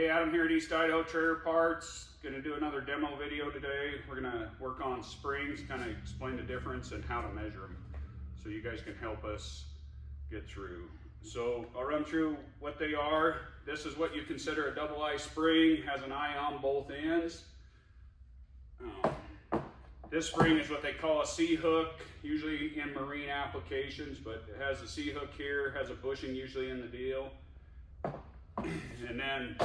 Adam here at East Idaho Trailer Parts. Going to do another demo video today. We're going to work on springs, kind of explain the difference and how to measure them so you guys can help us get through. So I'll run through what they are. This is what you consider a double eye spring, has an eye on both ends. This spring is what they call a C-hook, usually in marine applications, but it has a C-hook here, has a bushing usually in the deal. And then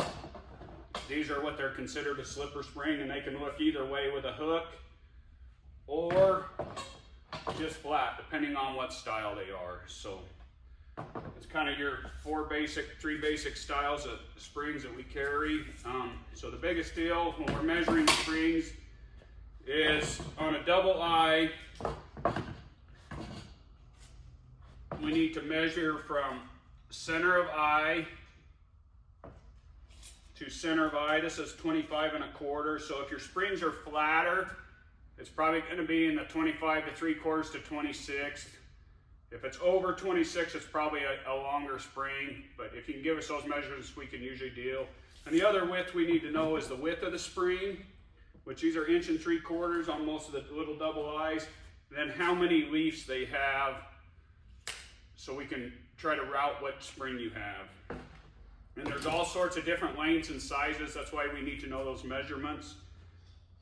these are what they're considered a slipper spring, and they can look either way with a hook or just flat, depending on what style they are. So it's kind of your three basic styles of springs that we carry. So the biggest deal when we're measuring springs is on a double eye, we need to measure from center of eye to center of eye. This is 25 1/4. So if your springs are flatter, it's probably going to be in the 25 3/4 to 26. If it's over 26, it's probably a longer spring, but if you can give us those measurements, we can usually deal. And the other width we need to know is the width of the spring, which these are 1 3/4 on most of the little double eyes, and then how many leafs they have, so we can try to route what spring you have. And there's all sorts of different lengths and sizes, that's why we need to know those measurements.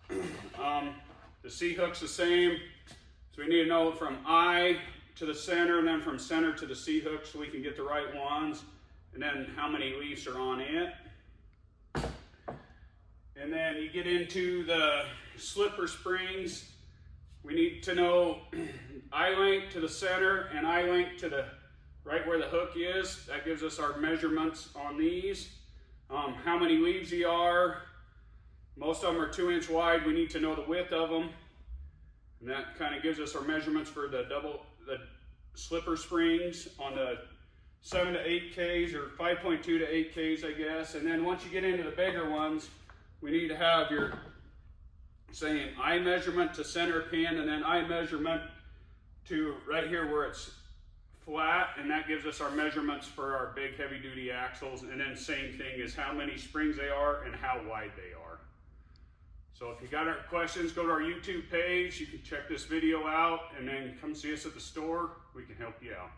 The C-hook's the same, so we need to know from eye to the center, and then from center to the C-hook so we can get the right ones, and then how many leaves are on it. And then you get into the slipper springs. We need to know eye length to the center and eye length to the right where the hook is. That gives us our measurements on these. How many leaves they are. Most of them are 2 inch wide. We need to know the width of them. And that kind of gives us our measurements for the slipper springs on the 7 to 8Ks or 5.2 to 8Ks, I guess. And then once you get into the bigger ones, we need to have your same eye measurement to center pin, and then eye measurement to right here where it's flat, and that gives us our measurements for our big heavy duty axles. And then same thing is how many springs they are and how wide they are. So if you got any questions, go to our YouTube page. You can check this video out and then come see us at the store. We can help you out.